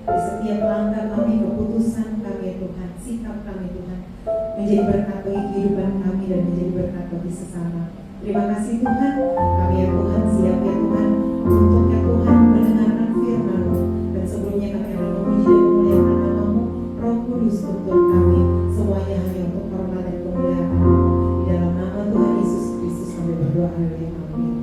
di setiap langkah kami, keputusan kami ya Tuhan, sikap kami Tuhan, menjadi berkat bagi kehidupan kami dan menjadi berkat bagi sesama. Terima kasih Tuhan, kami ya Tuhan siap ya Tuhan untuk ya Tuhan mendengarkan firman-Mu, dan sebelumnya kami akan memuji dan memuliakan nama-Mu. Roh Kudus tuntun kami, semuanya hanya untuk hormat dan kemuliaan-Mu. Di dalam nama Tuhan Yesus Kristus kami berdoa, haleluya, amin.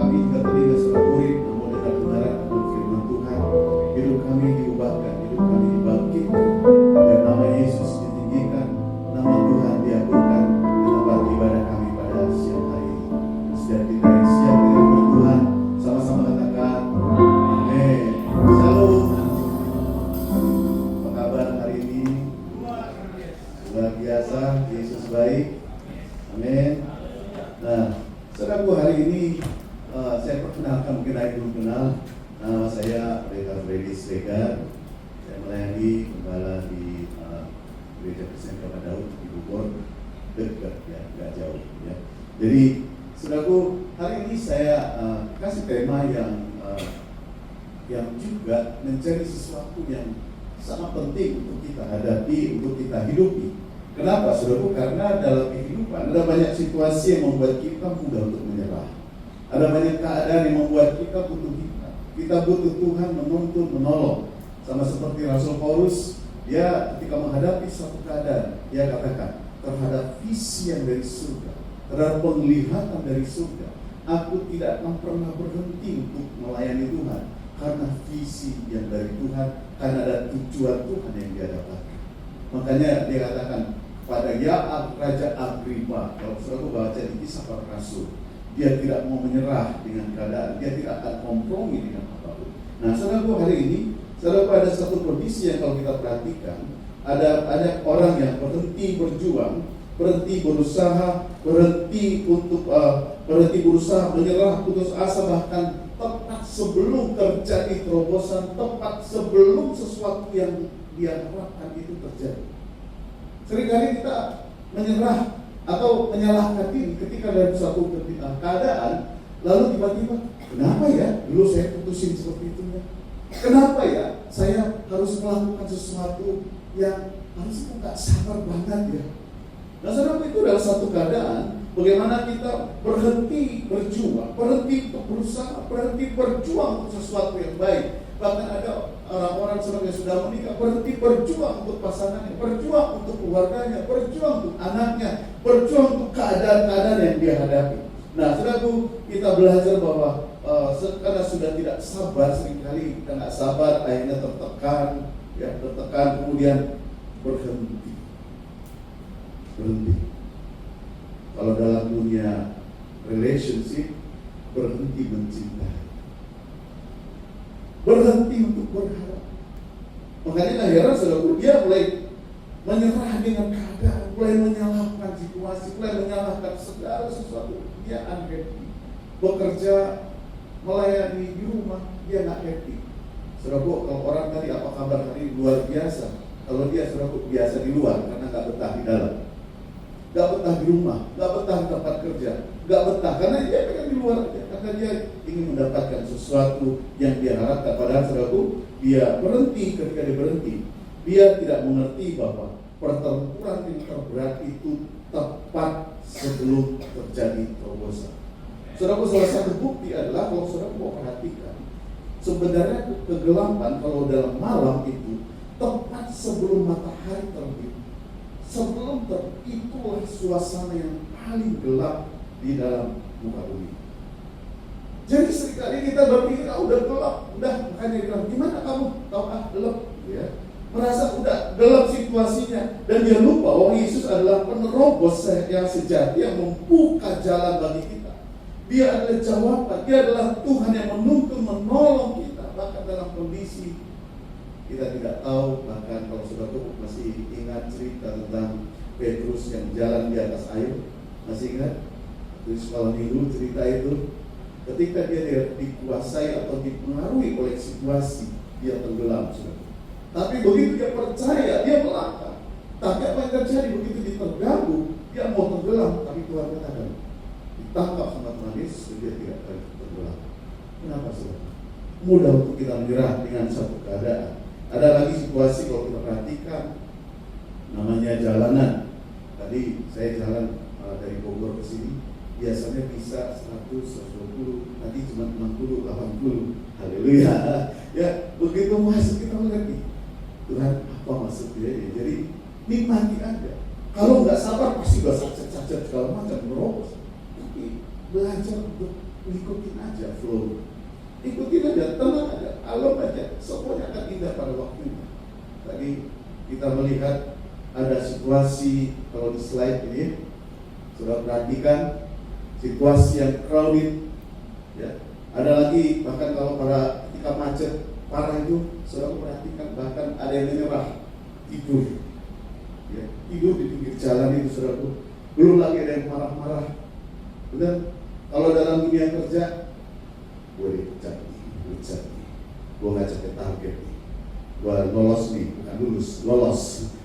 Kami juga teringat setelah murid, namun dengan kebenaran Amin. Nah, saudaraku, hari ini saya perkenalkan, mungkin saya belum kenal. Nama saya Pendeta Freddy Sregar. Saya melayani gembala di Gereja Kristen Kabar Daud di Bogor, dekat ya, nggak jauh ya. Jadi, saudaraku, hari ini saya kasih tema yang juga menjadi sesuatu yang sangat penting untuk kita hadapi, untuk kita hidupi. Kenapa, saudaraku? Karena dalam kehidupan ada banyak situasi yang membuat kita mudah untuk menyerah. Ada banyak keadaan yang membuat kita butuh hikmat. Kita butuh Tuhan menuntun, menolong. Sama seperti Rasul Paulus, dia ketika menghadapi suatu keadaan, dia katakan, terhadap visi yang dari surga, terhadap penglihatan dari surga, aku tidak akan pernah berhenti untuk melayani Tuhan, karena visi yang dari Tuhan, karena ada tujuan Tuhan yang dia dapatkan. Makanya dia katakan pada Raja Agripa, kalau saudara baca di Kisah Para Rasul, dia tidak mau menyerah dengan keadaan, dia tidak akan kompromi dengan apapun. Nah, saudara, hari ini, saudara, ada satu kondisi yang kalau kita perhatikan, ada banyak orang yang berhenti berjuang, berhenti berusaha, berhenti berusaha, menyerah, putus asa, bahkan tepat sebelum terjadi terobosan, tepat sebelum sesuatu yang dia harapkan itu terjadi. Seringkali kita menyerah atau menyalahkan diri ketika dalam suatu keadaan, lalu tiba-tiba, kenapa ya dulu saya putusin seperti itu ya? Kenapa ya saya harus melakukan sesuatu yang harusnya nggak sabar banget ya? Nah, saudara, itu adalah satu keadaan bagaimana kita berhenti berjuang, berhenti untuk berusaha, berhenti berjuang untuk sesuatu yang baik. Bahkan ada orang-orang yang sudah menikah berhenti berjuang untuk pasangannya, berjuang untuk keluarganya, berjuang untuk anaknya, berjuang untuk keadaan-keadaan yang dia hadapi. Nah, saudaraku, kita belajar bahwa karena sudah tidak sabar, seringkali kita nggak sabar, akhirnya tertekan, kemudian berhenti. Kalau dalam dunia relationship, berhenti mencintai, berhenti untuk berharap. Makanya akhirnya saudara, dia mulai menyerah dengan keadaan, mulai menyalahkan situasi, mulai menyalahkan segala sesuatu. Dia unhappy. Bekerja, melayani di rumah, dia nggak happy. Saudara, kalau orang tadi apa kabar hari ini luar biasa. Kalau dia, saudara, biasa di luar karena nggak betah di dalam, nggak betah di rumah, nggak betah di tempat kerja, nggak betah karena dia pengen di luar aja, karena dia ingin mendapatkan sesuatu yang dia harapkan. Padahal, saudaraku, dia berhenti. Ketika dia berhenti, dia tidak mengerti bahwa pertempuran yang terberat itu tepat sebelum terjadi terobosan. Saudaraku, salah satu bukti adalah kalau saudara mau perhatikan, sebenarnya kegelapan kalau dalam malam itu tepat sebelum matahari terbit. Sebelum itulah suasana yang paling gelap di dalam muka bumi. Jadi seringkali kita berpikir, udah gelap, udah, makanya bilang, gimana kamu tahu gelap, ya? Merasa udah gelap situasinya, dan dia lupa bahwa Yesus adalah penerobos yang sejati yang membuka jalan bagi kita. Dia adalah jawaban, dia adalah Tuhan yang menuntun, menolong kita, bahkan dalam kondisi kita tidak tahu. Bahkan kalau saudara masih ingat cerita tentang Petrus yang jalan di atas air, masih ingat? Di sekolah minggu cerita itu, ketika dia dikuasai atau dipengaruhi oleh situasi, dia tenggelam, saudara. Tapi begitu dia percaya, dia melangkah. Tapi apa yang terjadi begitu dia terganggu, dia mau tenggelam, tapi Tuhan katakan, ditangkap sama Tuhan Yesus, dia tidak akan tenggelam. Kenapa, saudara? Mudah untuk kita menyerah dengan satu keadaan. Ada lagi situasi kalau kita perhatikan, namanya jalanan. Tadi saya jalan dari Bogor ke sini, biasanya bisa 100, 120, tadi cuma 60, 80. Haleluya. Ya, begitu masuk kita mengerti, Tuhan apa maksudnya ya. Jadi nikmati aja. Kalau nggak sabar pasti bahasa cacat segala macam merobos. Tapi belajar untuk ikutin aja flow. Ikutin aja, tenang aja, alam aja, semuanya akan indah pada waktunya. Tadi kita melihat ada situasi, kalau di slide ini sudah perhatikan situasi yang crowded, ya. Ada lagi bahkan kalau ketika macet parah itu, sudah perhatikan bahkan ada yang menyerah, tidur, ya. Tidur di pinggir jalan itu, saudaraku. Belum lagi ada yang marah-marah. Benar? Kalau dalam dunia kerja, gue dipecat nih, gue nggak capai target nih, gue lolos nih, bukan lulus,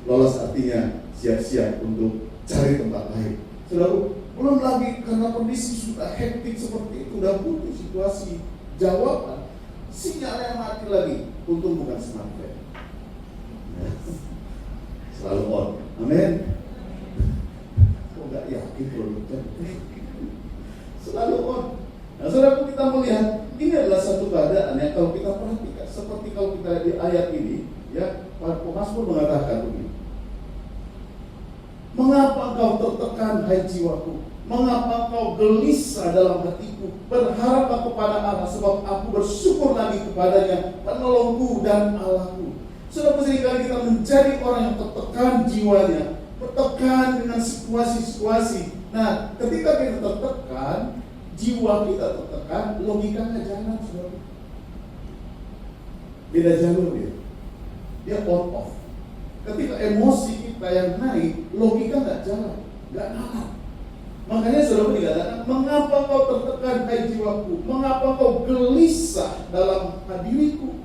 lolos artinya siap-siap untuk cari tempat lain. Saudara, belum lagi karena kondisi sudah hektik seperti itu, udah butuh situasi jawaban, sinyal yang mati lagi, untung bukan smartphone. Selalu on, amin. Kok nggak yakin kalau betul? Selalu on. Nah, saudara, kita melihat ini adalah satu keadaan yang kalau kita perhatikan, seperti kalau kita di ayat ini, ya, Mazmur mengatakan begini. Mengapa engkau tertekan, hai jiwaku? Mengapa engkau gelisah dalam hatiku? Berharaplah kepada Allah, sebab aku bersyukur lagi kepadanya, penolongku dan Allahku. Sudah seringkali kita menjadi orang yang tertekan jiwanya, tertekan dengan situasi-situasi. Nah, ketika kita tertekan, jiwa kita tertekan, logikanya jalan, saudara. Beda jalur dia on off. Ketika emosi kita yang naik, logika nggak jalan, nggak nalar. Makanya saudara dikatakan, mengapa kau tertekan, hai jiwaku? Mengapa kau gelisah dalam diriku?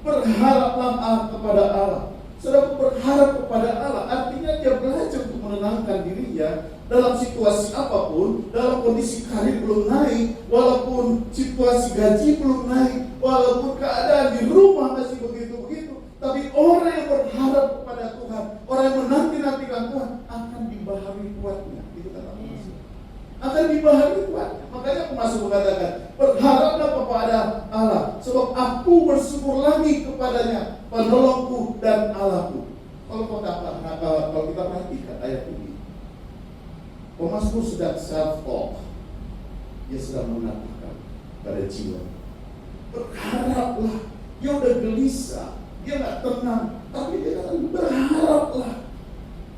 Berharaplah kepada Allah. Saudara, berharap kepada Allah artinya dia belajar untuk menenangkan dirinya dalam situasi apapun, dalam kondisi karir belum naik, walaupun situasi gaji belum naik, walaupun keadaan di rumah masih begitu-begitu. Tapi orang yang berharap kepada Tuhan, orang yang menanti-nantikan Tuhan akan dibaharui kuatnya. Itu kata Mazmur. Akan dibaharui kuatnya. Makanya Mazmur mengatakan, berharaplah kepada Allah, sebab aku bersyukur lagi kepadanya, penolongku dan Allahku. Kalau kita perhatikan ayat ini, Mazmur sedang self-talk. Dia sedang mengatakan pada jiwa, berharaplah. Dia udah gelisah, dia nggak tenang, tapi dia kata berharaplah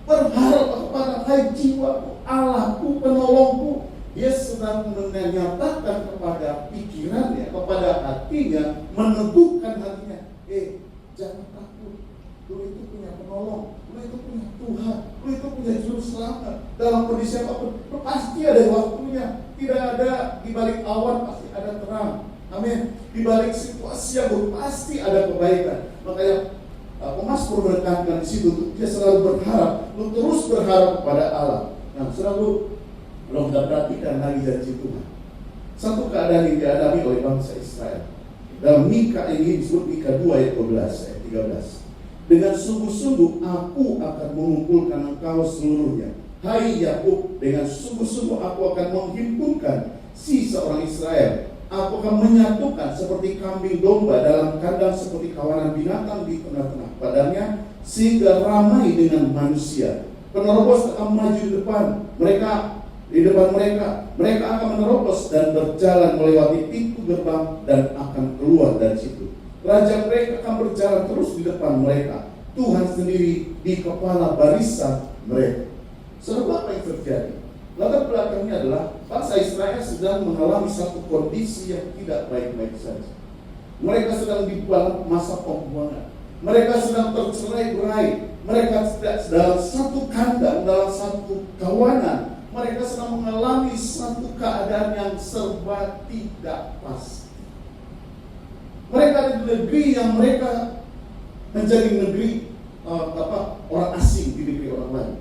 kepada hai jiwaku, Allahku, penolongku. Dia sedang menyatakan kepada pikirannya, kepada hatinya, meneguhkan hatinya, jangan takut, lu itu punya penolong, lu itu punya Tuhan, lu itu punya juru selamat. Dalam kondisi apapun, pasti ada waktunya. Tidak ada di balik awan pasti ada terang. Amin. Di balik situasi yang buruk pasti ada kebaikan. Makanya Mazmur menekankan di situ, dia selalu berharap, lu terus berharap kepada Allah. Nah, selalu belum kita perhatikan lagi janji Tuhan. Satu keadaan yang dihadapi oleh bangsa Israel. Dalam Mika ini disebut Mika 2 ayat 13. Dengan sungguh-sungguh aku akan mengumpulkan engkau seluruhnya, hai Yakub, dengan sungguh-sungguh aku akan menghimpunkan sisa orang Israel. Aku akan menyatukan seperti kambing domba dalam kandang, seperti kawanan binatang di tengah-tengah padangnya, sehingga ramai dengan manusia. Penerobos akan maju di depan mereka akan menerobos dan berjalan melewati pintu gerbang dan akan keluar dari situ. Raja mereka akan berjalan terus di depan mereka. Tuhan sendiri di kepala barisan mereka. Saudara, apa yang terjadi? Latar belakangnya adalah bangsa Israel sedang mengalami satu kondisi yang tidak baik-baik saja. Mereka sedang di masa pembuangan. Mereka sedang tercerai-berai. Mereka tidak dalam satu kandang, dalam satu kawanan. Mereka sedang mengalami satu keadaan yang serba tidak pasti. Mereka ada di negeri yang mereka menjadi negeri orang asing di negeri orang lain.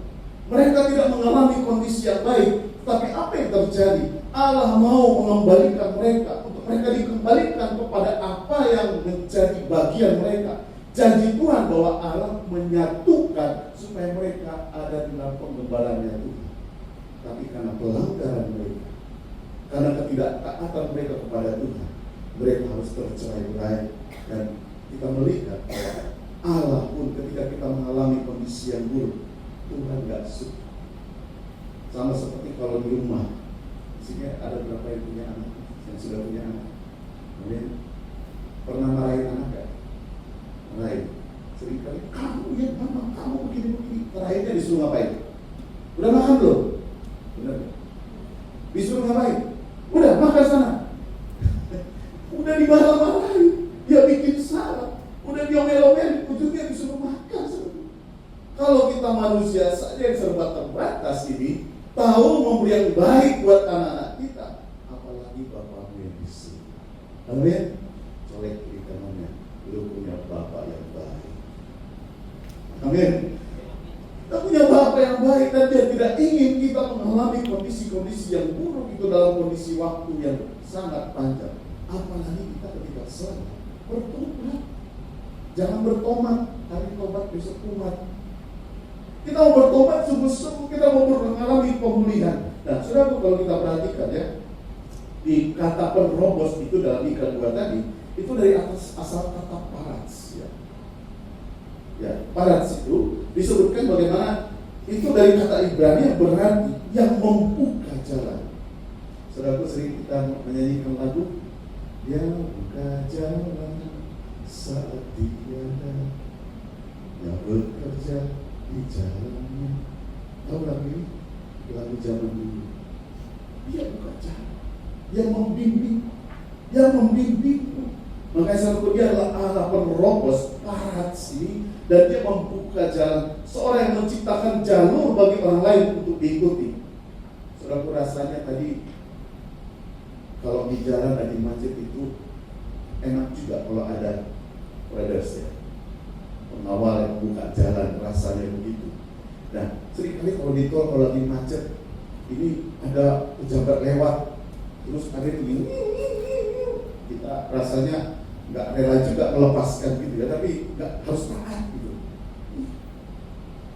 Mereka tidak mengalami kondisi yang baik, tapi apa yang terjadi? Allah mau mengembalikan mereka, untuk mereka dikembalikan kepada apa yang menjadi bagian mereka. Janji Tuhan bahwa Allah menyatukan supaya mereka ada di dalam pengembalaan Tuhan. Tapi karena pelanggaran mereka, karena ketidaktaatan mereka kepada Tuhan, mereka harus tercerai-berai. Dan kita melihat bahwa Allah pun ketika kita mengalami kondisi yang buruk, Tuhan gak suka. Sama seperti kalau di rumah, di sini ada berapa yang punya anak, yang sudah punya anak. Kemudian pernah marahin anak gak? Marahin. Seringkali kamu ya mama, kamu begini-begini. Terakhirnya disuruh ngapain? Udah makan belum? Benar. Disuruh ngapain? Udah makan sana. Udah dimarah-marahin, dia bikin salah, udah diomel-omelin, ujungnya disuruh makan. Kalau kita manusia saja yang serba terbatas ini, tahu memberi yang baik buat anak-anak kita, apalagi Bapakmu yang di surga. Amin. Colek kiri kanannya, lu punya Bapak yang baik. Amin. Kita punya Bapak yang baik dan Dia tidak ingin kita mengalami kondisi-kondisi yang buruk itu dalam kondisi waktu yang sangat panjang. Apalagi kita ketika salah, bertobat. Jangan bertobat, hari tobat besok kumat. Kita mau bertobat sungguh-sungguh, kita mau mengalami pemulihan. Nah, saudara, kalau kita perhatikan ya, di kata penerobos itu dalam Mika 2 tadi, itu dari atas asal kata parats ya. Ya, parats itu disebutkan bagaimana itu dari kata Ibrani yang berarti yang membuka jalan. Saudara, sering kita menyanyikan lagu yang buka jalan saat tiada yang bekerja di jalannya. Tahu lagu ini? Lagu zaman dulu. Dia buka jalan, dia membimbing, dia membimbingmu. Makanya satu dia adalah Allah penerobos parats ini, dan dia membuka jalan. Seorang yang menciptakan jalur bagi orang lain untuk diikuti. Saudaraku, rasanya tadi kalau di jalan dan di masjid itu enak juga kalau ada riders ya, pengawal yang buka jalan, rasanya begitu. Nah, seringkali kalau di tol, kalau lagi macet, ini ada pejabat lewat, terus ada begini, kita rasanya nggak rela juga melepaskan gitu ya, tapi nggak harus taat gitu.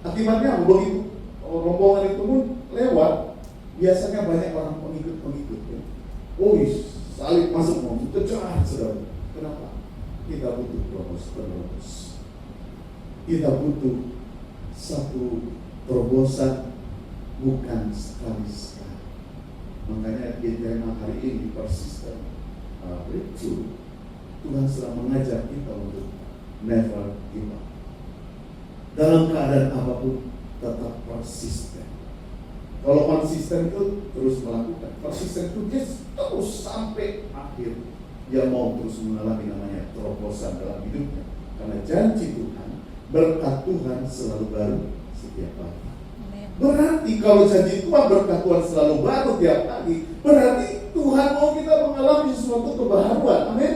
Akibatnya begitu rombongan itu pun lewat, biasanya banyak orang pengikut ya. Salib masuk mau kejar, saudara. Kenapa? Kita butuh penerobos. Kita butuh satu terobosan, bukan sekali-sekali. Makanya di tema hari ini persisten breakthrough, Tuhan sedang mengajak kita untuk never give up. Dalam keadaan apapun tetap persisten. Kalau konsisten itu terus melakukan, persisten itu dia terus sampai akhir. Dia mau terus mengalami namanya terobosan dalam hidupnya. Karena janji Tuhan, berkat Tuhan selalu baru setiap pagi. Berarti kalau janji Tuhan, berkat Tuhan selalu baru tiap pagi, berarti Tuhan mau kita mengalami sesuatu kebaruan. Amin.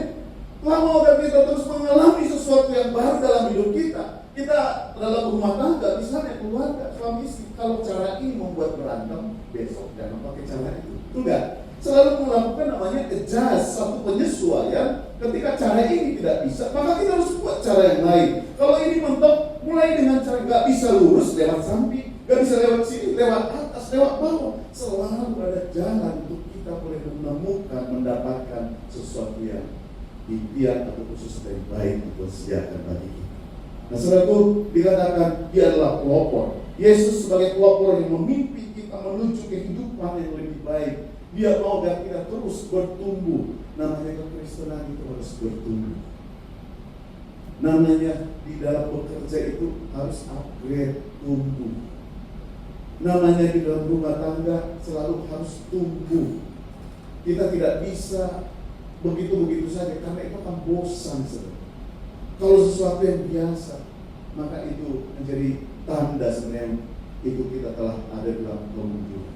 Tuhan mau kita terus mengalami sesuatu yang baru dalam hidup kita. Kita dalam rumah tangga, misalnya keluarga, suami istri, kalau cara ini membuat berantem, besok jangan pakai cara itu. Enggak. Selalu melakukan namanya adjust, satu penyesuaian. Ketika cara ini tidak bisa, maka kita harus buat cara yang lain. Kalau ini mentok, mulai dengan cara nggak bisa lurus lewat samping, nggak bisa lewat sini, lewat atas, lewat bawah. Selalu ada jalan untuk kita boleh menemukan, mendapatkan sesuatu yang impian atau khusus yang baik untuk sediakan bagi kita. Nah, saudaraku, dikatakan dia adalah pelopor. Yesus sebagai pelopor yang memimpin kita menuju kehidupan yang lebih baik. Dia mau agar kita terus bertumbuh. Namanya kekristenan itu harus bertumbuh. Namanya di dalam bekerja itu harus upgrade, tumbuh. Namanya di dalam rumah tangga selalu harus tumbuh. Kita tidak bisa begitu-begitu saja, karena itu akan bosan saudara. Kalau sesuatu yang biasa, maka itu menjadi tanda sebenarnya itu kita telah ada dalam kemunduran.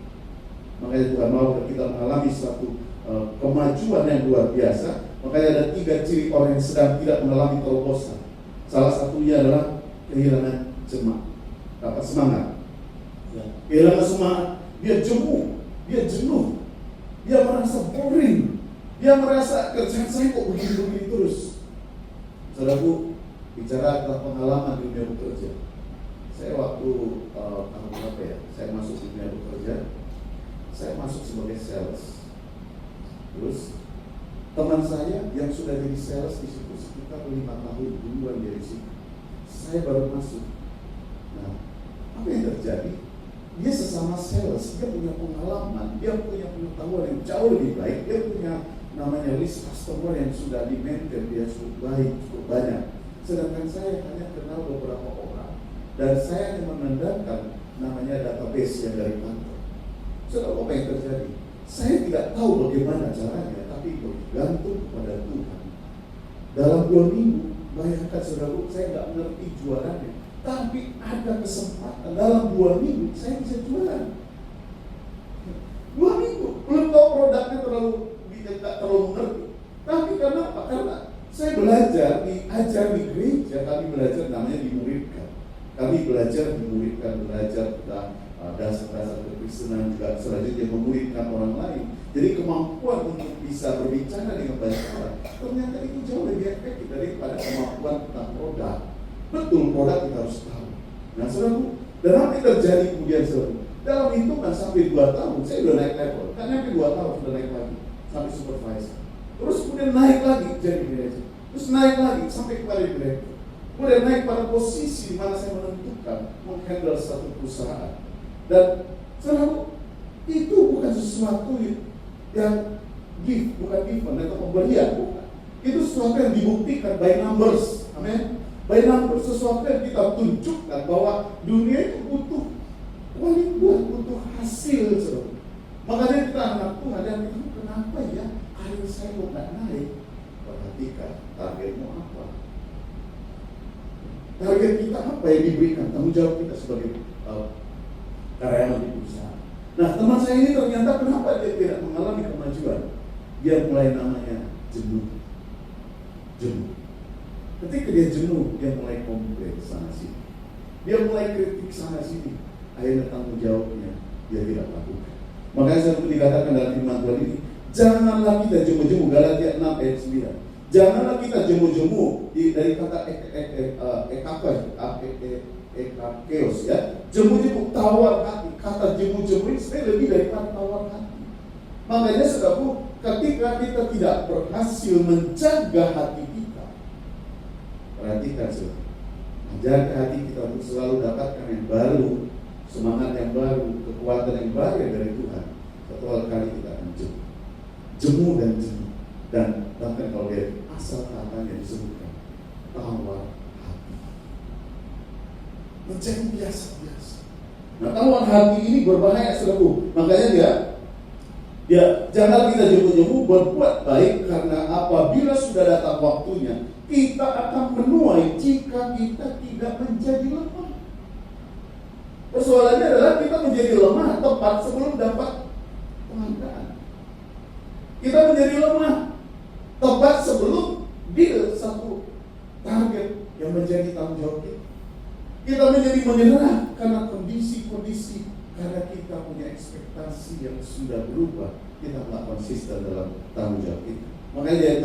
Makanya Tuhan mau kita mengalami suatu kemajuan yang luar biasa. Makanya ada 3 ciri orang yang sedang tidak mengalami terobosan. Salah satunya adalah kehilangan semangat. Kehilangan semangat, dia jenuh, dia merasa boring, dia merasa kerjaan saya kok begini-begini terus. Saudaraku, bicara tentang pengalaman di dunia bekerja. Saya waktu tahun berapa ya? Saya masuk di dunia bekerja. Saya masuk sebagai sales. Terus teman saya yang sudah jadi sales di situ sekitar 5 tahun duluan dari situ. Saya baru masuk. Nah, apa yang terjadi? Dia sesama sales, dia punya pengalaman, dia punya pengetahuan yang jauh lebih baik, dia punya namanya list customer yang sudah di-maintain, dia cukup baik, cukup banyak. Sedangkan saya hanya kenal beberapa orang, dan saya hanya menandakan namanya database yang dari kantor. Saudara, apa yang terjadi? Saya tidak tahu bagaimana caranya, tapi bergantung kepada Tuhan. Dalam 2 minggu, bayangkan saudara, saya nggak mengerti jualannya, tapi ada kesempatan dalam 2 minggu saya bisa jualan. 2 minggu, belum tahu produknya tidak terlalu mengerti. Tapi karena apa? Karena saya belajar, diajar di gereja, kami belajar namanya dimuridkan. Kami belajar tentang dasar-dasar kekristenan, juga selanjutnya memuridkan orang lain. Jadi kemampuan untuk bisa berbicara dengan banyak orang, ternyata itu jauh lebih efektif daripada kemampuan tentang produk. Betul, produk kita harus tahu. Nah, saudara, dan apa yang terjadi kemudian, saudara? Dalam hitungan sampai 2 tahun, saya sudah naik level. Kan sampai 2 tahun sudah naik lagi, sampai supervisor. Terus kemudian naik lagi jadi manajer. Terus naik lagi sampai kepada direktur. Kemudian naik pada posisi di mana saya menentukan menghandle satu perusahaan. Dan saudara, itu bukan sesuatu yang bukan given atau pemberian, bukan. Itu sesuatu yang dibuktikan by numbers. Amin. By numbers, sesuatu yang kita tunjukkan bahwa dunia itu butuh butuh hasil, saudara. Makanya kita anak Tuhan dan kita, kenapa ya karir saya kok nggak naik? Perhatikan targetmu apa? Target kita apa yang diberikan? Tanggung jawab kita sebagai karyawan di perusahaan. Nah, teman saya ini ternyata kenapa dia tidak mengalami kemajuan? Dia mulai namanya jenuh. Ketika dia jenuh, dia mulai komplain sana sini. Dia mulai kritik sana sini. Akhirnya tanggung jawabnya dia tidak lakukan. Makanya saya dikatakan dalam firman Tuhan ini, janganlah kita jemu-jemu, Galatia 6 ayat 9. Janganlah kita jemu-jemu dari kata ekakeos ya. Jemu-jemu, tawar hati. Kata jemu-jemu ini sebenarnya lebih daripada tawar hati. Makanya saudaraku, ketika kita tidak berhasil menjaga hati kita, perhatikan saudara, menjaga hati kita untuk selalu dapatkan yang baru, semangat yang baru, kekuatan yang baru dari Tuhan. Satu kali kita akan jemu dan bahkan kalau dia asal katanya disebutkan tawar hati, menjadi biasa-biasa. Nah, tawar hati ini berbahaya, saudaraku. Makanya dia jangan kita jemu-jemu berbuat baik, karena apabila sudah datang waktunya kita akan menuai jika kita tidak menjadi lemah. Persoalannya adalah kita menjadi lemah tepat sebelum dapat penghargaan. Kita menjadi lemah tepat sebelum deal satu target yang menjadi tanggung jawab kita. Kita menjadi menyerah karena kondisi-kondisi, karena kita punya ekspektasi yang sudah berubah. Kita tidak konsisten dalam tanggung jawab kita. Makanya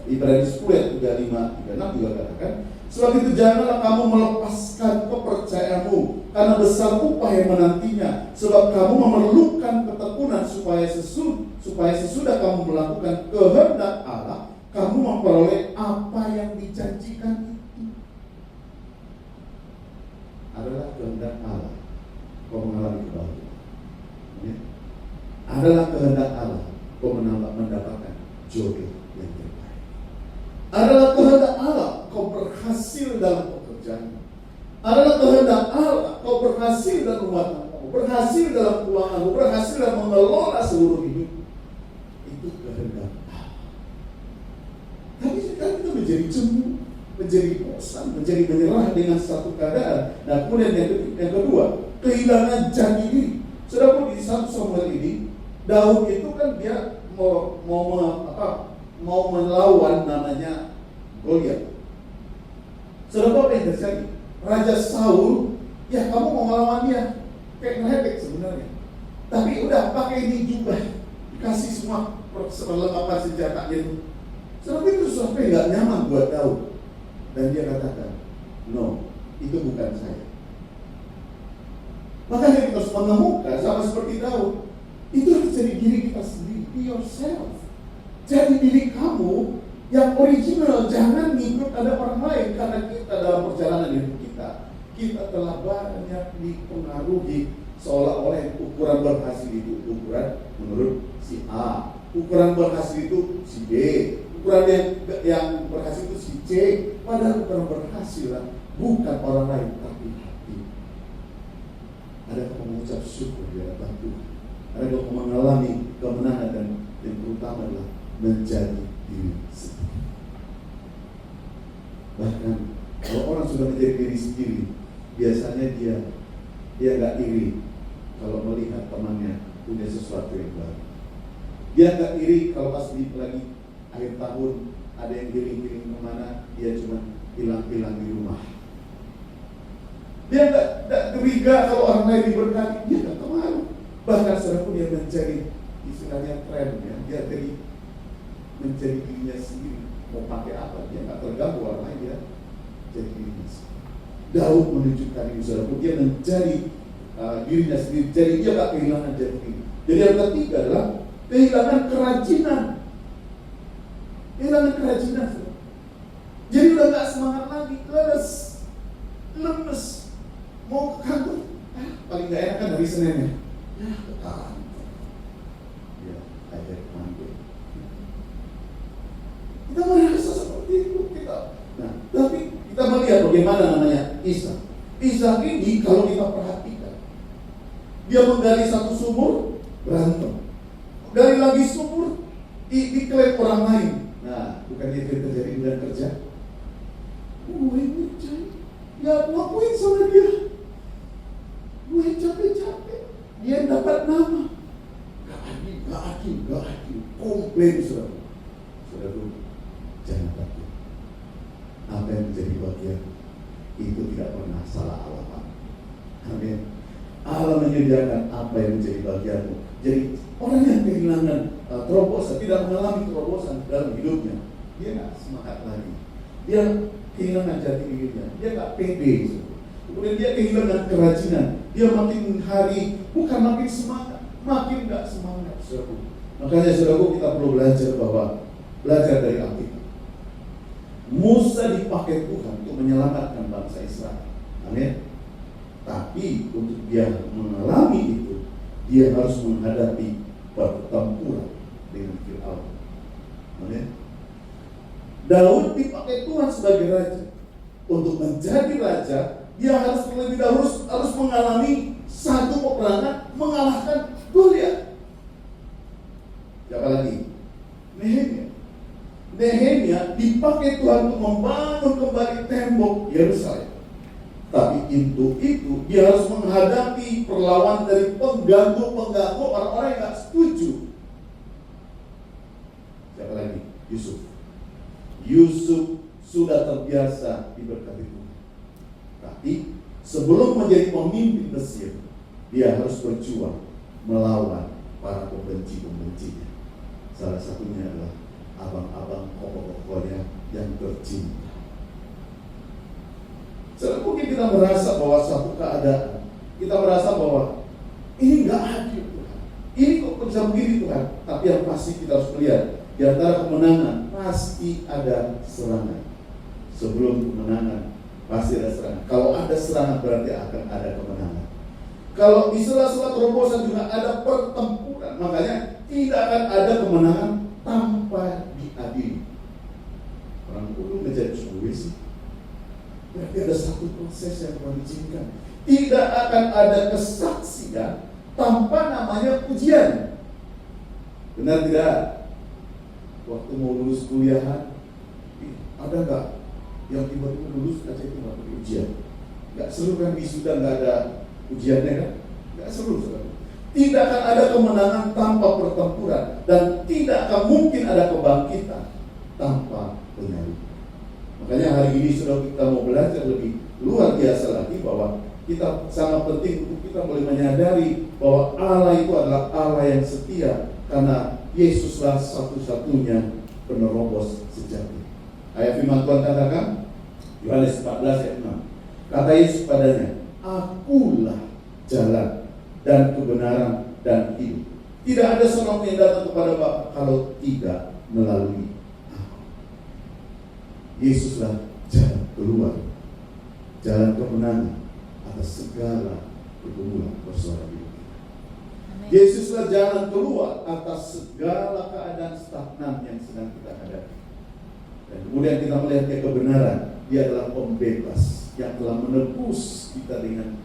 Ibrani 10 ayat 35-36 juga katakan, sebab itu janganlah kamu melepaskan kepercayaanmu, karena besar upah yang menantinya. Sebab kamu memerlukan ketekunan supaya sesudah kamu melakukan kehendak Allah, kamu memperoleh apa yang dijanjikan itu. Adalah kehendak Allah kau mengalami kebahagiaan. Ya. Adalah kehendak Allah kau mendapatkan jodoh yang terbaik. Adalah kehendak Allah kau berhasil dalam pekerjaan. Adalah kehendak Allah kau berhasil dalam rumah tangga, berhasil dalam keuangan, berhasil dalam mengelola seluruh hidup. Itu kehendak Allah. Tapi sekarang kita menjadi jenuh, menjadi bosan, menjadi menyerah dengan satu keadaan. Nah, kemudian yang kedua, kehilangan jati diri. Saudara, di 1 Samuel ini, Daud itu kan dia mau melawan namanya Goliat. Saudara, apa yang terjadi? Raja Saul, ya kamu mau melawan dia, kayak ngeledek sebenarnya. Tapi udah pakai ini juga, dikasih semua perlengkapan senjata itu. Saudara, itu sesuatu yang gak nyaman buat Daud. Dan dia katakan, no, itu bukan saya. Makanya kita harus menemukan, sama seperti Daud, itu harus jadi diri kita sendiri. Be yourself. Jadi diri kamu yang original. Jangan ngikut ada orang lain. Karena kita dalam perjalanan hidup kita telah banyak dipengaruhi seolah-olah ukuran berhasil itu ukuran menurut si A, ukuran berhasil itu si B, ukuran yang berhasil itu si C. Padahal ukuran berhasil bukan orang lain tapi hati. Adakah mengucap syukur di hadapan Tuhan? Adakah mengalami kemenangan dan yang terutama adalah menjadi diri sendiri. Bahkan kalau orang sudah menjadi diri sendiri, biasanya dia nggak iri kalau melihat temannya punya sesuatu sesuatu yang baru. Dia nggak iri kalau pas lagi akhir tahun ada yang giling-giling kemana, dia cuma hilang-hilang di rumah. Dia nggak geriga kalau orang lain diberkati, dia nggak kemaru. Bahkan saudara pun dia menjadi istilahnya tren, ya. Dia menjadi dirinya sendiri. Mau pakai apa, dia nggak terganggu orang lain, dia jadi dirinya sendiri. Daud menunjukkan ini, saudara pun dia menjadi dirinya sendiri. Jadi dia nggak kehilangan jati diri. Jadi yang ketiga adalah kehilangan kerajinan. Kehilangan kerajinan, saudara. Jadi udah nggak semangat lagi, lemes. Mau ke kantor, paling nggak enak kan hari Senin ya. Ke kantor. Ya, aja manggil. Kita merasa seperti itu kita. Nah, tapi kita melihat bagaimana namanya Ishak. Ishak ini kalau kita perhatikan, dia menggali satu sumur, berantem. Gali lagi sumur, diklaim orang lain. Nah, bukan itu yang terjadi dengan kerja. Gue mencari, ya ngakuin sama dia. Gue capek-capek, dia dapat nama. Gak adil. Komplain, saudara. Saudara, jangan takut. Apa yang menjadi bagian itu tidak pernah salah alamat. Amin. Allah menyediakan apa yang menjadi bagianmu. Jadi orang yang kehilangan terobosan, tidak mengalami terobosan dalam hidupnya, dia nggak semangat lagi. Dia kehilangan jati dirinya. Dia nggak pede. Kemudian dia kehilangan kerajinan. Dia makin hari bukan makin semangat, makin nggak semangat, saudara. Makanya saudara, kita perlu belajar dari Alkitab. Musa dipakai Tuhan untuk menyelamatkan bangsa Israel. Amin. Tapi untuk dia mengalami itu, dia harus menghadapi pertempuran dengan Firaun. Amin. Daud dipakai Tuhan sebagai raja. Untuk menjadi raja, dia harus terlebih dahulu harus mengalami satu peperangan mengalahkan Goliat. Siapa lagi? Nehemia dipakai Tuhan untuk membangun kembali tembok Yerusalem. Tapi untuk itu dia harus menghadapi perlawanan dari pengganggu orang-orang yang tidak setuju. Siapa lagi? Yusuf sudah terbiasa diberkati Tuhan. Tapi sebelum menjadi pemimpin Mesir, dia harus berjuang melawan para pembenci-pembencinya. Salah satunya adalah abang-abang kokoh-kokohnya yang tercinta. Mungkin kita merasa bahwa suatu keadaan, kita merasa bahwa ini nggak adil Tuhan, ini kok bisa begini Tuhan. Tapi yang pasti kita harus melihat, di antara kemenangan pasti ada serangan. Sebelum kemenangan pasti ada serangan. Kalau ada serangan berarti akan ada kemenangan. Kalau di sela-sela terobosan juga ada pertempuran. Makanya tidak akan ada kemenangan tanpa diadili. Orang kudu menjadi gue sih. Berarti ada satu proses yang Tuhan izinkan. Tidak akan ada kesaksian tanpa namanya ujian. Benar tidak? Waktu mau lulus kuliahan, ada nggak yang tiba-tiba lulus aja itu nggak pakai ujian? Nggak seru kan wisuda nggak ada ujiannya kan? Nggak seru saudara. Tidak akan ada kemenangan tanpa pertempuran, dan tidak akan mungkin ada kebangkitan tanpa penyaliban. Makanya hari ini saudara, kita mau belajar lebih luar biasa lagi bahwa kita sangat penting untuk kita boleh menyadari bahwa Allah itu adalah Allah yang setia, karena Yesuslah satu-satunya penerobos sejati. Ayat firman Tuhan katakan, Yohanes 14 ayat 6. Kata Yesus padanya, Akulah jalan dan kebenaran dan hidup. Tidak ada seorang yang datang kepada Bapa kalau tidak melalui Aku. Yesuslah jalan keluar, jalan kemenangan atas segala pergumulan persoalan hidup. Yesuslah jalan keluar atas segala keadaan stagnan yang sedang kita hadapi. Dan kemudian kita melihat kebenaran, dia adalah pembebas yang telah menebus kita dengan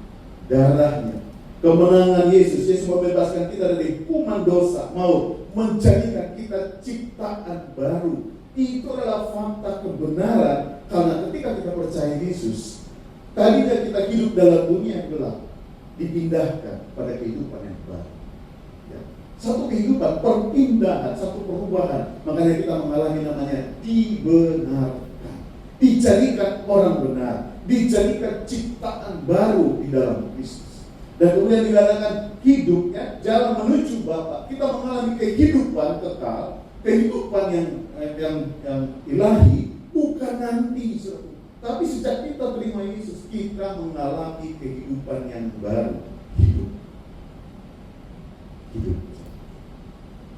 darahnya. Kemenangan Yesus membebaskan kita dari hukuman dosa, mau menjadikan kita ciptaan baru. Itu adalah fakta kebenaran, karena ketika kita percaya Yesus, tadinya kita hidup dalam dunia yang gelap, dipindahkan pada kehidupan yang baru. Ya. Satu kehidupan, perpindahan, satu perubahan. Makanya kita mengalami namanya dibenarkan, dijadikan orang benar, dijadikan ciptaan baru di dalam Kristus. Dan kemudian dikatakan hidupnya jalan menuju Bapa. Kita mengalami kehidupan kekal, kehidupan yang ilahi, bukan nanti, tapi sejak kita terima Yesus, kita mengalami kehidupan yang baru, hidup.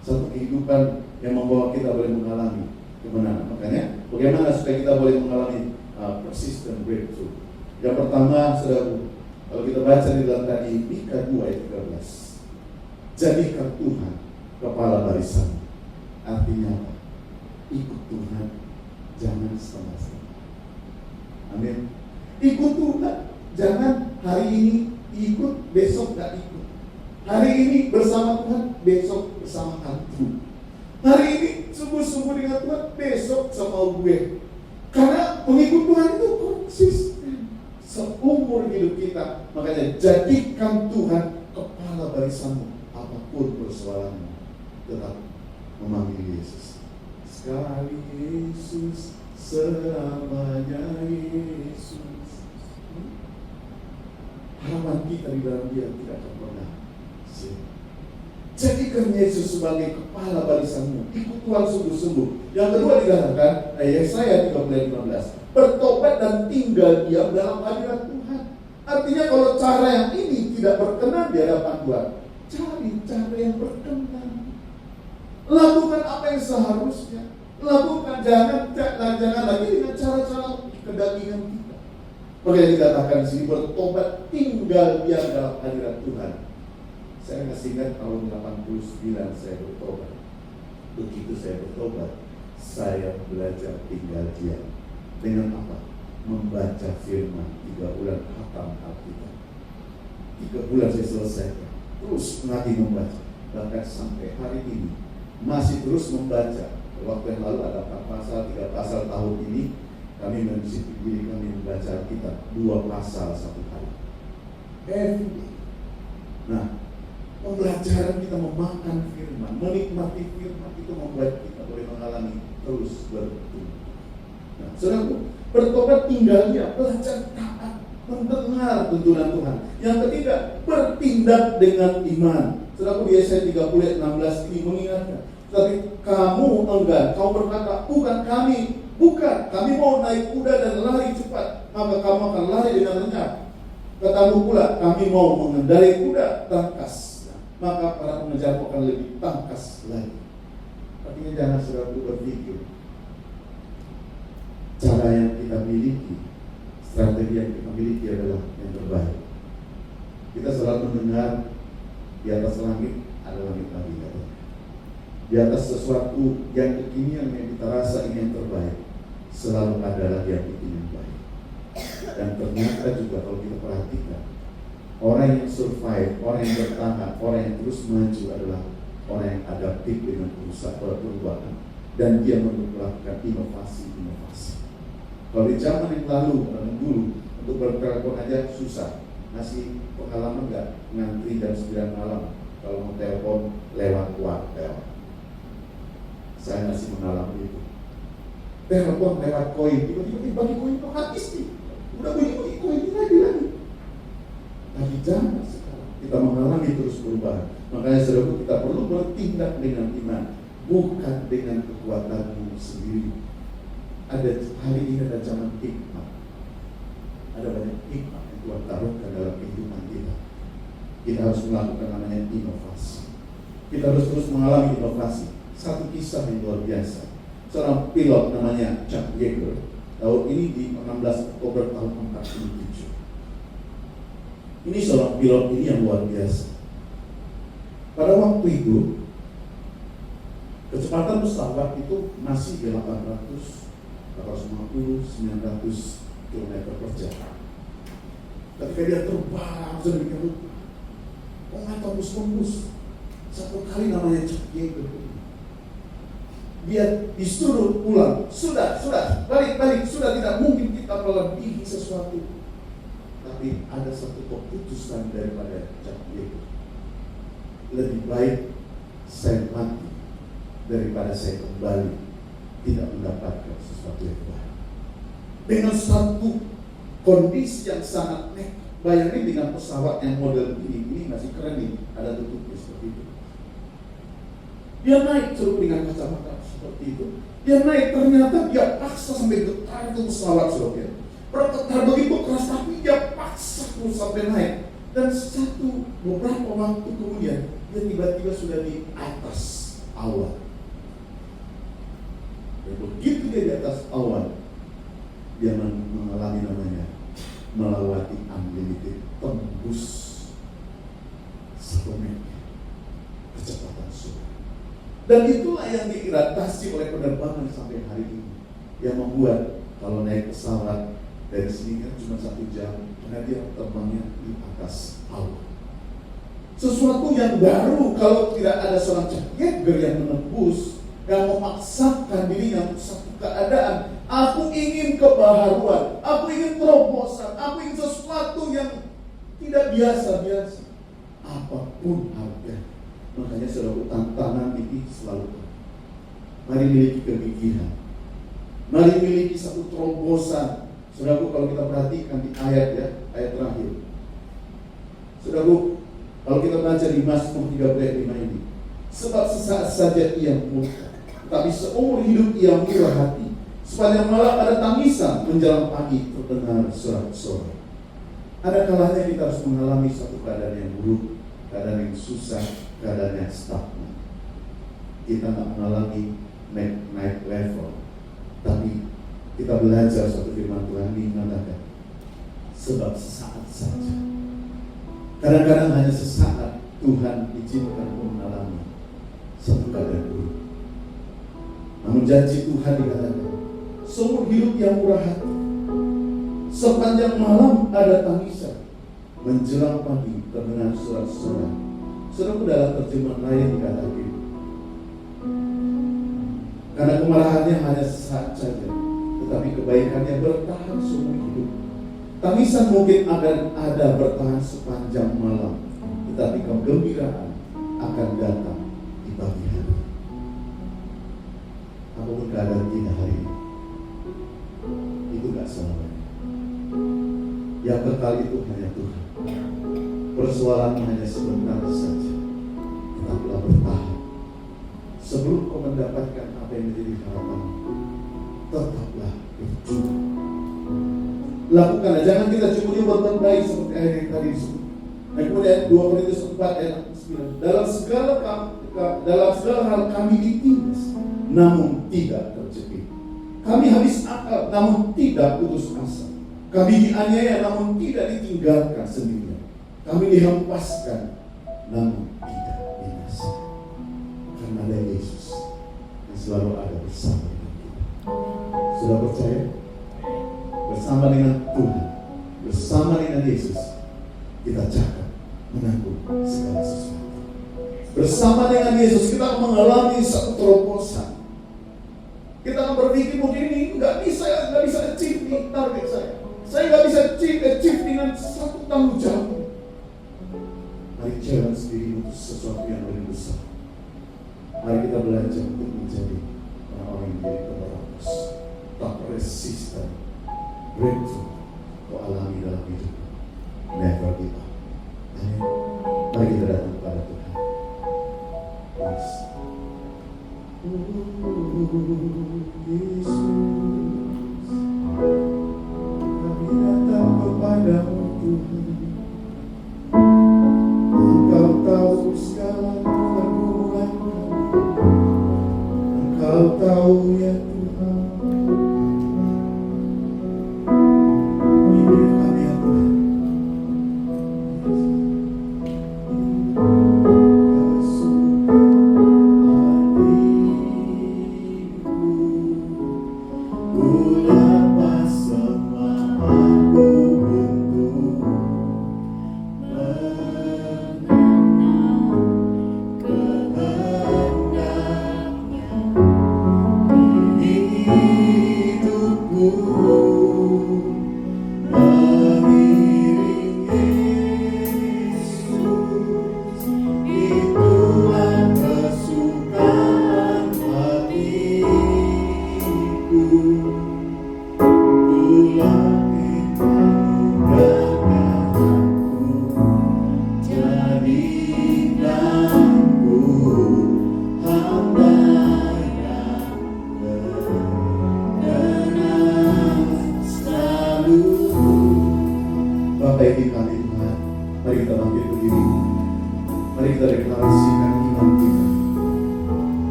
Satu kehidupan yang membawa kita boleh mengalami kemenangan. Makanya bagaimana supaya kita boleh mengalami persistent breakthrough. Yang pertama, saudara, kalau kita baca di dalam tadi Mika 2 ayat 13, jadikan Tuhan kepala barisan. Artinya apa? Ikut Tuhan, jangan setengah-setengah. Amin. Ikut Tuhan, jangan hari ini ikut, besok gak ikut. Hari ini bersama Tuhan, besok bersama hantu. Hari ini sungguh-sungguh dengan Tuhan, besok sama gue. Karena mengikut Tuhan itu konsisten seumur hidup kita. Makanya jadikan Tuhan kepala barisanmu, apapun persoalanmu, tetap memanggil Yesus. Sekali Yesus, selamanya Yesus. Harapan kita di dalam Dia tidak akan pernah. Jadikan Yesus sebagai kepala barisanmu. Ikut Tuhan sungguh-sungguh. Yang kedua dikatakan Yesaya 30:15, bertobat dan tinggal diam dalam hadirat Tuhan. Artinya kalau cara yang ini tidak berkenan di hadapan Tuhan, cari cara yang berkenan. Lakukan apa yang seharusnya. Lakukan, jangan lagi dengan cara-cara kedagingan kita. Makanya dikatakan di sini, bertobat tinggal diam dalam hadirat Tuhan. Saya masih ingat tahun 89 saya bertobat. Begitu saya bertobat, saya belajar tinggal diam. Dengan apa? Membaca firman 3 bulan khatam Alkitab. 3 bulan saya selesaikan. Terus nanti membaca. Bahkan sampai hari ini masih terus membaca. Waktu yang lalu ada 4 pasal, 3 pasal. Tahun ini kami mendisiplin diri kami membaca Alkitab 2 pasal 1 hari. Every day. Nah, pembelajaran kita memakan firman, menikmati firman itu membuat kita boleh mengalami terus bertumbuh. Nah, saudaraku, bertobat tinggal dia, belajar taat, mendengar tuntunan Tuhan. Yang ketiga, bertindak dengan iman. Saudaraku, di Yesaya 30:16 ini mengingatkan, tapi kamu enggan, kamu berkata, kami mau naik kuda dan lari cepat, maka kamu akan lari dengan lenyap. Katamu pula, kami mau mengendarai kuda tangkas, maka para pengejar akan lebih tangkas lagi. Artinya jangan selalu berpikir cara yang kita miliki, strategi yang kita miliki adalah yang terbaik. Kita selalu mendengar di atas langit ada langit lagi. Di atas sesuatu yang kekinian yang kita rasa ini yang terbaik, selalu ada lagi yang bikin yang baik. Dan ternyata juga kalau kita perhatikan, orang yang survive, orang yang bertahan, orang yang terus maju adalah orang yang adaptif dengan perubahan, dan dia melakukan inovasi. Kalau di zaman yang lalu, dulu untuk bertelepon aja susah, masih pengalaman nggak ngantri jam 9 malam kalau mau telepon lewat wartel. Saya masih mengalami itu. Telepon lewat koin, tiba-tiba bagi koin itu habis nih, udah bagi koin lagi. Tapi jangan sekarang kita mengalami terus perubahan. Makanya saudara, kita perlu bertindak dengan iman, bukan dengan kekuatanmu sendiri. Hari ini ada zaman hikmat. Ada banyak hikmat yang Tuhan taruhkan dalam kehidupan kita. Kita harus melakukan namanya inovasi. Kita harus terus mengalami inovasi. Satu kisah yang luar biasa. Seorang pilot namanya Chuck Yeager. Tahun ini di 16 Oktober tahun 47. Ini seorang pilot ini yang luar biasa. Pada waktu itu kecepatan pesawat itu masih di 850, 900 km per jam. Ketika dia terbang sedemikian rupa, nggak tembus. Satu kali namanya Chuck Yeager, dia disuruh pulang. Sudah, balik. Sudah, tidak mungkin kita melebihi sesuatu. Tapi ada satu keputusan daripada Chuck Yeager. Lebih baik saya mati daripada saya kembali tidak mendapatkan sesuatu yang baik. Dengan satu kondisi yang sangat nekat. Bayangin dengan pesawat yang model ini masih keren nih, ada tutupnya seperti itu. Dia naik suruh dengan kacamata seperti itu. Dia naik, ternyata dia paksa sampai getar itu pesawat suruhnya. Bergetar begitu keras, tapi dia paksa terus sampai naik. Dan beberapa waktu kemudian dia tiba-tiba sudah di atas awan. Dan begitu dia di atas awan, dia mengalami namanya melewati unlimited, tembus 1 meter kecepatan suara. Dan itulah yang diiritasi oleh penerbangan sampai hari ini, yang membuat kalau naik pesawat dari sini kan cuma 1 jam, karena dia terbangnya di atas awan. Sesuatu yang baru kalau tidak ada seorang Chuck Yeager yang menembus, yang memaksakan dirinya untuk satu keadaan. Aku ingin kebaharuan, aku ingin terobosan, aku ingin sesuatu yang tidak biasa-biasa, apapun harga. Makanya saudara, tantangan ini selalu. Mari miliki kegigihan, mari miliki satu terobosan. Saudaraku, kalau kita perhatikan di ayat terakhir, saudaraku, kalau kita baca di Mazmur 35 ini, sebab sesaat saja ia murka, tapi seumur hidup ia murah hati. Sepanjang malam ada tangisan, menjelang pagi terdengar sorak-sorai. Ada kalanya kita harus mengalami satu keadaan yang buruk, keadaan yang susah, keadaan yang stagnan. Kita tidak mengalami naik level, tapi kita belajar satu firman Tuhan ini mengatakan, sebab sesaat saja. Kadang-kadang hanya sesaat Tuhan izinkan mengalami satu keadaan buruk. Namun janji Tuhan dikatakan, seumur hidup yang murah hati, sepanjang malam ada tangisan, menjelang pagi terdengar sorak-sorai. Saudara, dalam terjemahan lain dikatakan, karena kemarahannya hanya sesaat saja, tetapi kebaikannya bertahan seumur hidup. Tangisan mungkin akan ada bertahan sepanjang malam, tetapi kegembiraan akan datang di pagi hari. Apapun keadaan kita hari ini, itu gak selamanya. Yang kekal itu hanya Tuhan. Persoalannya hanya sebentar saja, tetaplah bertahan. Sebelum kau mendapatkan apa yang menjadi harapan, tetaplah berjuang. Lakukanlah, jangan kita cuma berbuat baik seperti ayat yang tadi disebut. Dan kemudian 2 Korintus 4 ayat 9, dalam segala hal kami ditindas, namun tidak terjepit. Kami habis akal, namun tidak putus asa. Kami dianiaya, namun tidak ditinggalkan sendirian. Kami dihempaskan, namun tidak binasa. Karena ada Yesus yang selalu ada bersama dengan kita. Sudah percaya? Bersama dengan Tuhan, bersama dengan Yesus, kita cakap menanggung segala sesuatu. Bersama dengan Yesus kita akan mengalami satu terobosan. Kita akan berpikir mungkin ini nggak bisa achieve di target saya. Saya nggak bisa achieve dengan satu tanggung jawab. Mari challenge diri untuk sesuatu yang lebih besar. Mari kita belajar untuk menjadi orang-orang yang menjadi penerobos, tak resisten, breakthrough kau alami dalam hidup. Never give up. Amin. Mari kita datang kepada Tuhan. Yes. Yesus, kami datang kepadamu Tuhan. Engkau tahu segala pergumulan kami. Engkau tahu ya Tuhan. Ini kami ya Tuhan. Ku lepas semua aku untuk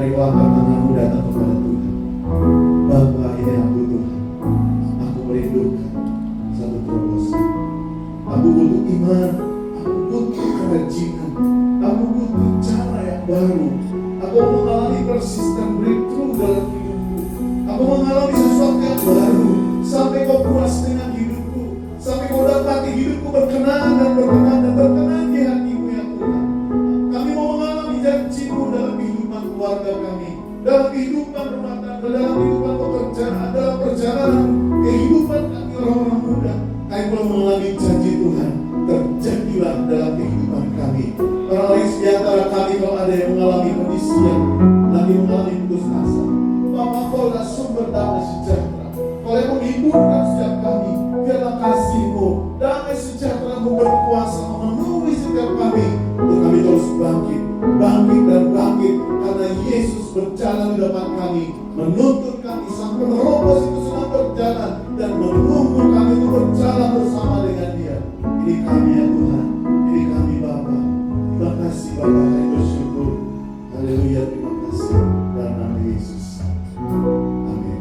Mari kau angkat tanganmu datang kepada Tuhan. Bapa, ini aku Tuhan. Aku merindukan satu terobosan. Aku butuh iman. Aku butuh kerajinan. Aku butuh cara yang baru. Aku mengalami persistent breakthrough dalam hidupku. Aku mengalami sesuatu yang baru. Sampai kau puas dengan hidupku. Sampai kau dapati hidupku berkenan dan berkenan dan berkenan di hatimu ya Tuhan. Kami mau mengalami janji-Mu dalam kehidupan keluarga kami, dalam kehidupan rumah tangga, dalam kehidupan pekerjaan, dalam perjalanan kehidupan kami orang-orang muda. Kami mau mengalami janji Tuhan. Terjadilah dalam kehidupan kami. Para lain di antara kami kalau ada yang mengalami kondisi yang lagi mengalami putus asa, Bapa, Kau adalah sumber damai sejahtera. Kau yang menghiburkan setiap kami. Biarlah kasih-Mu, damai sejahtera-Mu berkuasa memenuhi setiap kami. Untuk kami terus bangkit dan bangkit, karena Yesus berjalan di depan kami, menuntut kami. Sang penerobos itu sedang berjalan dan menunggu kami untuk berjalan bersama dengan Dia. Ini kami ya Tuhan, ini kami Bapa. Terima kasih Bapa, kami bersyukur. Haleluya, terima kasih dalam nama Yesus. Amin.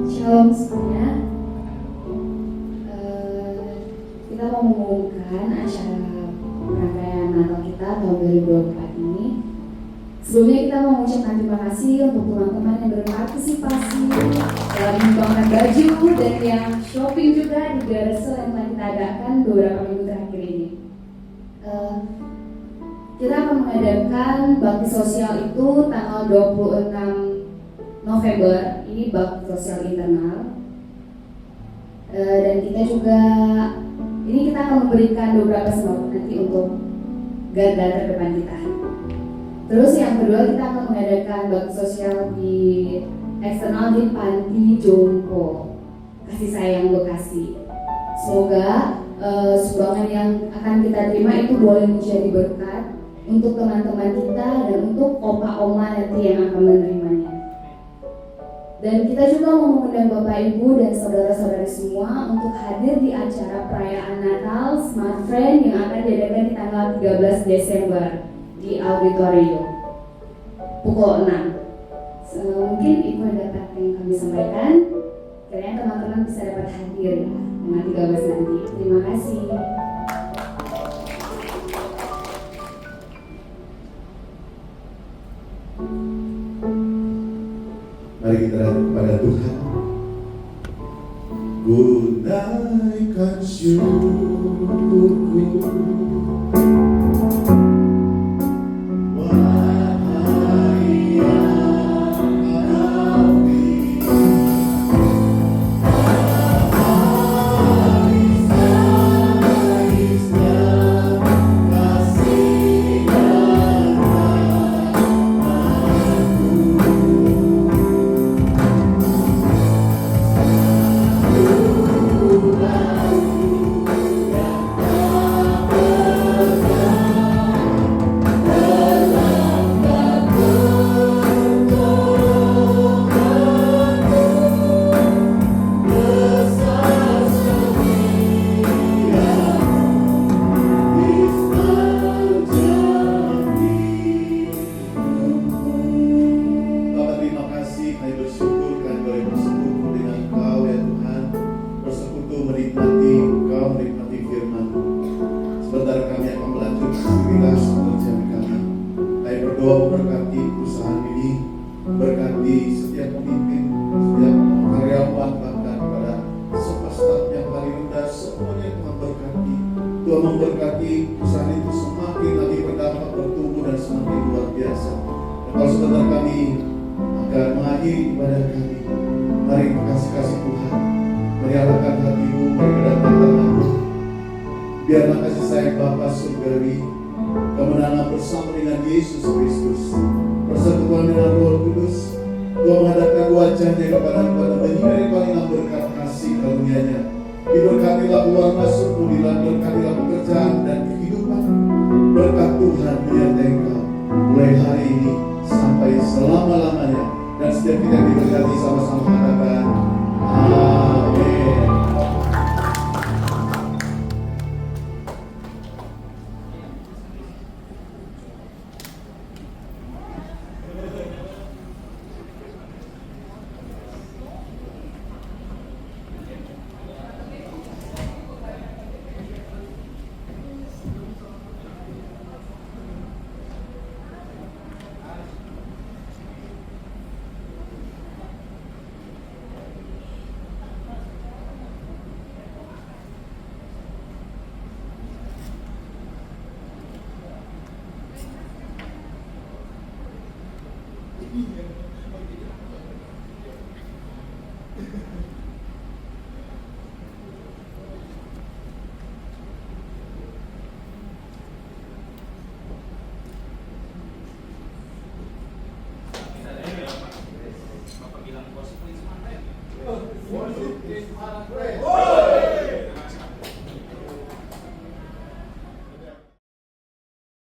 Shalom semuanya. Kita mau mengumumkan acara rangkaian Natal kita tahun 2024 ini. Sebelumnya kita mau mengucapkan terima kasih untuk teman-teman yang berpartisipasi dalam menyumbangkan baju dan yang shopping juga di Garasel yang telah kita adakan beberapa minggu terakhir ini. Kita akan mengadakan bakti sosial itu tanggal 26 November. Ini bakti sosial internal. Dan kita juga kita akan memberikan beberapa sembako nanti untuk garda terdepan kita. Terus yang kedua, kita akan mengadakan bakti sosial di eksternal di Panti Jompo Kasih Sayang Bekasi. Semoga sumbangan yang akan kita terima itu boleh menjadi berkat untuk teman-teman kita dan untuk opa-oma nanti yang akan menerimanya. Dan kita juga mau mengundang Bapak Ibu dan saudara-saudari semua untuk hadir di acara perayaan Natal Smart Friend yang akan diadakan di tanggal 13 Desember di auditorium pukul 6. Mungkin itu dapat yang kami sampaikan. Kiranya teman-teman bisa dapat hadir ya dengan 13 nanti. Terima kasih. Mari kita datang kepada Tuhan. Ku naikkan syukurku, wahai yang Mahawi, kasih dan Tuhan memberkati perusahaan itu semakin lagi berdampak, bertumbuh dan semakin luar biasa. Dan kalau sebentar kami akan mengakhiri ibadah kami, mari kasih Tuhan, mari arahkan hatimu, mari kedapatan tanganmu. Biarlah kasih sayang Bapa surgawi, kemenangan bersama dengan Yesus Kristus, persekutuan dengan Roh Kudus, Tuhan menghadapkan wajahnya kepada menyinari paling berkat kasih karunia-Nya. Diberkatilah keluar masukmu, diberkatilah